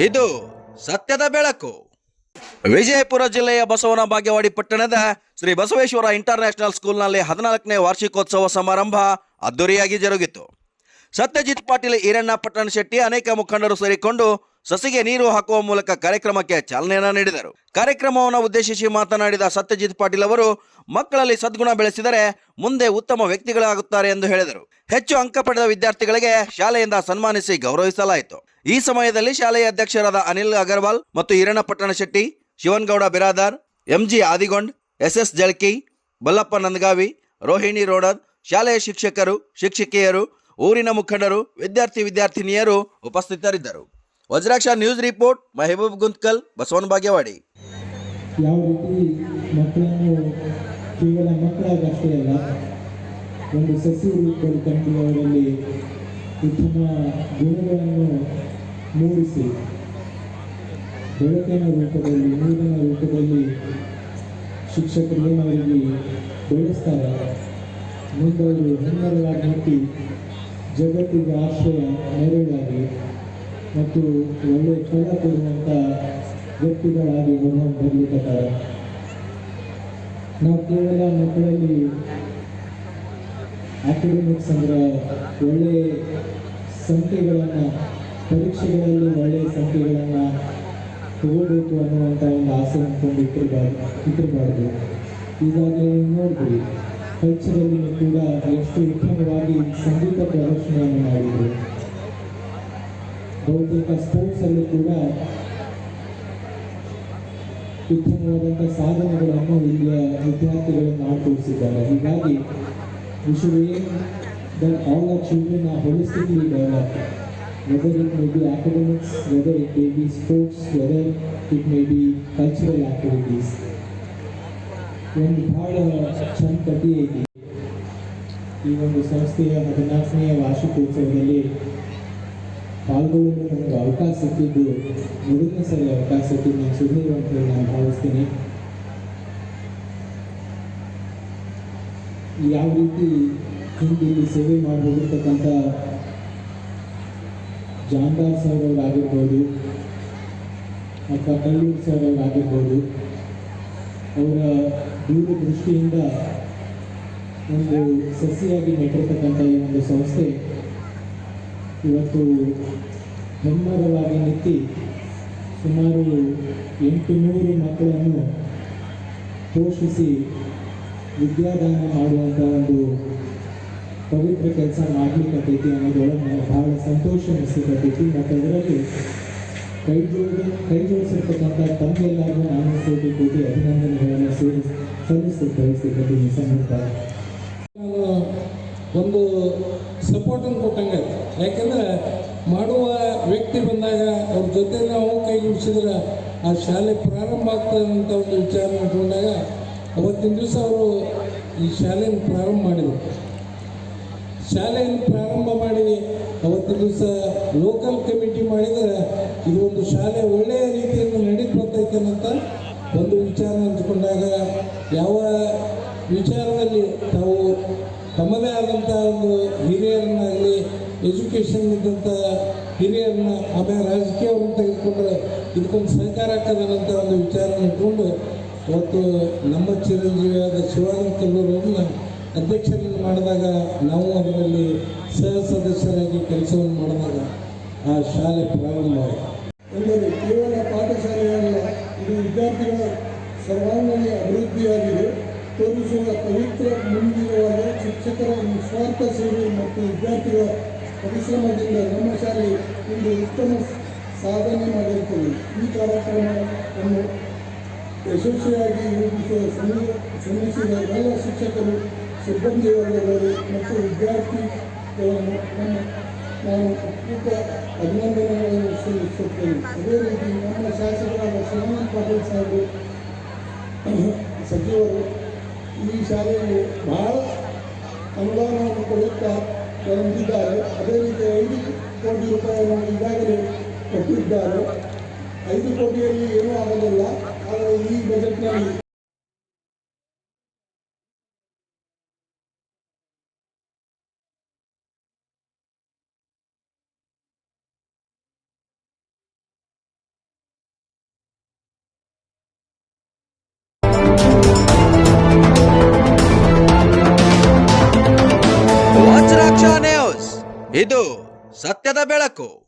ಇದು ಸತ್ಯದ ಬೆಳಕು. ವಿಜಯಪುರ ಜಿಲ್ಲೆಯ ಬಸವನ ಬಾಗೇವಾಡಿ ಪಟ್ಟಣದ ಶ್ರೀ ಬಸವೇಶ್ವರ ಇಂಟರ್ನ್ಯಾಷನಲ್ ಸ್ಕೂಲ್ನಲ್ಲಿ 14ನೇ ವಾರ್ಷಿಕೋತ್ಸವ ಸಮಾರಂಭ ಅದ್ದೂರಿಯಾಗಿ ಜರುಗಿತು. ಸತ್ಯಜಿತ್ ಪಾಟೀಲ್, ಈರಣ್ಣ ಪಟ್ಟಣ ಶೆಟ್ಟಿ ಅನೇಕ ಮುಖಂಡರು ಸೇರಿಕೊಂಡು ಸಸಿಗೆ ನೀರು ಹಾಕುವ ಮೂಲಕ ಕಾರ್ಯಕ್ರಮಕ್ಕೆ ಚಾಲನೆಯನ್ನು ನೀಡಿದರು. ಕಾರ್ಯಕ್ರಮವನ್ನು ಉದ್ದೇಶಿಸಿ ಮಾತನಾಡಿದ ಸತ್ಯಜಿತ್ ಪಾಟೀಲ್ ಅವರು, ಮಕ್ಕಳಲ್ಲಿ ಸದ್ಗುಣ ಬೆಳೆಸಿದರೆ ಮುಂದೆ ಉತ್ತಮ ವ್ಯಕ್ತಿಗಳಾಗುತ್ತಾರೆ ಎಂದು ಹೇಳಿದರು. ಹೆಚ್ಚು ಅಂಕ ಪಡೆದ ವಿದ್ಯಾರ್ಥಿಗಳಿಗೆ ಶಾಲೆಯಿಂದ ಸನ್ಮಾನಿಸಿ ಗೌರವಿಸಲಾಯಿತು. ಈ ಸಮಯದಲ್ಲಿ ಶಾಲೆಯ ಅಧ್ಯಕ್ಷರಾದ ಅನಿಲ್ ಅಗರ್ವಾಲ್ ಮತ್ತು ಈರಣ್ಣ ಪಟ್ಟಣ ಶೆಟ್ಟಿ, ಶಿವನಗೌಡ ಬಿರಾದಾರ್, ಎಂಜಿ ಆದಿಗೊಂಡ್, ಎಸ್ಎಸ್ ಜಳಕಿ, ಬಲ್ಲಪ್ಪ ನಂದಗಾವಿ, ರೋಹಿಣಿ ರೋಡದ್, ಶಾಲೆಯ ಶಿಕ್ಷಕರು, ಶಿಕ್ಷಕಿಯರು, ಊರಿನ ಮುಖಂಡರು, ವಿದ್ಯಾರ್ಥಿನಿಯರು ಉಪಸ್ಥಿತರಿದ್ದರು. Vajraksha news report, Mehboob Guntakal, Basavana Bagewadi. ಯಾವ ರೀತಿ ಮಕ್ಕಳನ್ನು ಕೇವಲ ಮಕ್ಕಳಾಗಷ್ಟೇ ಅಲ್ಲ, ಒಂದು ಸಸಿ ರೂಪದಲ್ಲಿ ಕಂಡು ಅವರಲ್ಲಿ ಉತ್ತಮ ಗುಣಗಳನ್ನು ಮೂಡಿಸಿ ಬೆಳಕಿನ ರೂಪದಲ್ಲಿ, ನೀರಿನ ರೂಪದಲ್ಲಿ ಶಿಕ್ಷಕರು ಅವರಿಗೆ ಬೆಳೆಸ್ತಾರೆ. ಮುಂದವರು ಹೆಮ್ಮರವಾಗಿ ಹುಟ್ಟಿ ಜಗತ್ತಿಗೆ ಆಶ್ರಯ, ನೆರಳಾಗಿ ಮತ್ತು ಒಳ್ಳೆಯ ಫಲ ಕೊಡುವಂಥ ವ್ಯಕ್ತಿಗಳಾಗಿ ಹೊರಹೊಮ್ಮಿ ಬರಲಿಕ್ಕಾರೆ. ನಾವು ಕೇವಲ ಮಕ್ಕಳಲ್ಲಿ ಅಕಾಡೆಮಿಕ್ಸ್ ಅಂದರೆ ಒಳ್ಳೆಯ ಸಂಖ್ಯೆಗಳನ್ನು, ಪರೀಕ್ಷೆಗಳಲ್ಲಿ ಒಳ್ಳೆಯ ಸಂಖ್ಯೆಗಳನ್ನು ತಗೋಬೇಕು ಅನ್ನುವಂಥ ಒಂದು ಆಸೆ ಅಂದ್ಕೊಂಡು ಇಟ್ಟಿರಬಾರ್ದು. ಈಗಾಗಲೇ ನೋಡ್ತೀವಿ, ಕಲ್ಚರಲ್ಲಿ ಕೂಡ ಎಷ್ಟು ಉತ್ತಮವಾಗಿ ಸಂಗೀತ ಪ್ರದರ್ಶನವನ್ನು ಮಾಡಿದರು. ಬಹುತೇಕ ಸ್ಪೋರ್ಟ್ಸಲ್ಲೂ ಕೂಡ ಉತ್ತಮವಾದಂಥ ಸಾಧನೆಗಳನ್ನು ಇಲ್ಲಿಯ ವಿದ್ಯಾರ್ಥಿಗಳು ಮಾಡಿಕೊಳಿಸಿದ್ದಾರೆ. ಹೀಗಾಗಿ we should aim that all our children are holistically developed, whether it may be academics, whether it may be sports, whether it may be cultural activities. ಒಂದು ಭಾಳ ಚಂದ ಕಥೆ ಐತಿ. ಈ ಒಂದು ಸಂಸ್ಥೆಯ 14ನೇ ವಾರ್ಷಿಕೋತ್ಸವದಲ್ಲಿ ಪಾಲ್ಗೊಳ್ಳಲು ನನಗೆ ಅವಕಾಶ ಸಿಕ್ಕಿದ್ದು ಮೊದಲನೇ ಸರಿ ಅವಕಾಶ ಸಿಕ್ಕಿದ್ದು ನಾನು ಸುದೀರ್ ಅಂತ ಹೇಳಿ ನಾನು ಭಾವಿಸ್ತೀನಿ. ಯಾವ ರೀತಿ ಹಿಂದೆ ಇಲ್ಲಿ ಸೇವೆ ಮಾಡಿ ಹೋಗಿರ್ತಕ್ಕಂಥ ಜಾನ್ದಾರ್ ಸರ್ ಅವರಾಗಿರ್ಬೋದು ಅಥವಾ ಕಲ್ಲೂರು ಸರ್ ಅವರಾಗಿರ್ಬೋದು, ಅವರ ದೂರದೃಷ್ಟಿಯಿಂದ ಒಂದು ಸಸಿಯಾಗಿ ನೆಟ್ಟಿರ್ತಕ್ಕಂಥ ಈ ಒಂದು ಸಂಸ್ಥೆ ಇವತ್ತು ಹೆಮ್ಮರವಾಗಿ ನಿಂತು ಸುಮಾರು 800 ಮಕ್ಕಳನ್ನು ಪೋಷಿಸಿ ವಿದ್ಯಾದಾನ ಮಾಡುವಂಥ ಒಂದು ಪವಿತ್ರ ಕೆಲಸ ಮಾಡಲಿಕ್ಕತ್ತೈತಿ ಅನ್ನೋದೊಳಗೆ ನನಗೆ ಬಹಳ ಸಂತೋಷ ಅನಿಸ್ಲಿಕ್ಕತ್ತೈತಿ. ಮತ್ತು ಅದರಲ್ಲಿ ಕೈ ಜೋಡಿಸಿರ್ತಕ್ಕಂಥ ತಮ್ಮೆಲ್ಲರಿಗೂ ನಾನು ಕೋಟಿ ಅಭಿನಂದನೆಗಳನ್ನು ಸಲ್ಲಿಸ್ಲಿಕ್ಕೆ ಈ ಸಂದರ್ಭ ಒಂದು ಸಪೋರ್ಟನ್ನು ಕೊಟ್ಟಂಗೆ. ಯಾಕೆಂದರೆ ಮಾಡುವ ವ್ಯಕ್ತಿ ಬಂದಾಗ ಅವ್ರ ಜೊತೆ ನಾವು ಕೈ ಜೋಡಿಸಿದ್ರೆ ಆ ಶಾಲೆ ಪ್ರಾರಂಭ ಆಗ್ತದೆ ಅಂತ ಒಂದು ವಿಚಾರ ಇಟ್ಕೊಂಡಾಗ ಅವತ್ತಿನ ದಿವಸ ಅವರು ಈ ಶಾಲೆಯನ್ನು ಪ್ರಾರಂಭ ಮಾಡಿದರು. ಶಾಲೆಯನ್ನು ಪ್ರಾರಂಭ ಮಾಡಿ ಅವತ್ತಿನ ದಿವಸ ಲೋಕಲ್ ಕಮಿಟಿ ಮಾಡಿದರೆ ಇದು ಒಂದು ಶಾಲೆ ಒಳ್ಳೆಯ ರೀತಿಯಿಂದ ನಡೀತು ಬರ್ತೈತೆ ಅಂತ ಒಂದು ವಿಚಾರ ಅಂದ್ಕೊಂಡಾಗ, ಯಾವ ವಿಚಾರದಲ್ಲಿ ತಾವು ತಮ್ಮದೇ ಆದಂಥ ಒಂದು ಹಿರಿಯರನ್ನಾಗಲಿ, ಎಜುಕೇಷನ್ ಇದ್ದಂಥ ಹಿರಿಯರನ್ನ, ಆಮೇಲೆ ರಾಜಕೀಯವನ್ನು ತೆಗೆದುಕೊಂಡ್ರೆ ಇದಕ್ಕೊಂದು ಸಹಕಾರ ಆಗ್ತದನ್ನಂಥ ಒಂದು ವಿಚಾರನ ಇಟ್ಕೊಂಡು ಇವತ್ತು ನಮ್ಮ ಚಿರಂಜೀವಿಯಾದ ಶಿವಾನಂದ ಕಲ್ಲೂರವ್ರನ್ನ ಅಧ್ಯಕ್ಷರನ್ನು ಮಾಡಿದಾಗ, ನಾವು ಅದರಲ್ಲಿ ಸಹ ಸದಸ್ಯರಾಗಿ ಕೆಲಸವನ್ನು ಮಾಡಿದಾಗ ಆ ಶಾಲೆ ಪ್ರಾರಂಭ ಎಂದರೆ ಕೇವಲ ಪಾಠಶಾಲೆಯಲ್ಲ, ಇದು ವಿದ್ಯಾರ್ಥಿಗಳ ಸರ್ವಾಂಗೀಣ ಅಭಿವೃದ್ಧಿಯಾಗಿದೆ ತೋರಿಸುವ ಪವಿತ್ರ ಮುಂದಿರುವಾಗ ಶಿಕ್ಷಕರ ನಿಸ್ವಾರ್ಥ ಸೇವೆ ಮತ್ತು ವಿದ್ಯಾರ್ಥಿಗಳ ಪರಿಶ್ರಮದಿಂದ ನಮ್ಮ ಶಾಲೆ ಇಂದು ಉತ್ತಮ ಸಾಧನೆ ಮಾಡಿರುತ್ತದೆ. ಈ ಕಾರ್ಯಕ್ರಮವನ್ನು ಯಶಸ್ವಿಯಾಗಿ ರೂಪಿಸುವ ಶ್ರಮಿಸಿದ ಎಲ್ಲ ಶಿಕ್ಷಕರು, ಸಿಬ್ಬಂದಿ ವರ್ಗದವರು ಮತ್ತು ವಿದ್ಯಾರ್ಥಿಗಳನ್ನು ನಾನು ಅತ್ಯುತ್ತ ಅಭಿನಂದನೆಗಳನ್ನು ಸಲ್ಲಿಸುತ್ತೇನೆ. ಅದೇ ರೀತಿ ನಮ್ಮ ಶಾಸಕರಾದ ಶಿವಾನಂದ ಪಾಟೀಲ್ ಸಾಹೇಬರು ಸಚಿವರು ಈ ಶಾಲೆಯಲ್ಲಿ ಬಹಳ ಅನುದಾನವನ್ನು ಕೊಡುತ್ತಾ ಹೊಂದಿದ್ದಾರೆ. ಅದೇ ರೀತಿ 5 ಕೋಟಿ ರೂಪಾಯಿಗಳನ್ನು ಈಗಾಗಲೇ ಕೊಟ್ಟಿದ್ದಾರೆ. 5 ಕೋಟಿಯಲ್ಲಿ ಏನೂ ಆಗಲಿಲ್ಲ, ಆದರೆ ಈ ಬಜೆಟ್ನಲ್ಲಿ ವಜ್ರಾಕ್ಷ ನ್ಯೂಸ್, ಇದು ಸತ್ಯದ ಬೆಳಕು.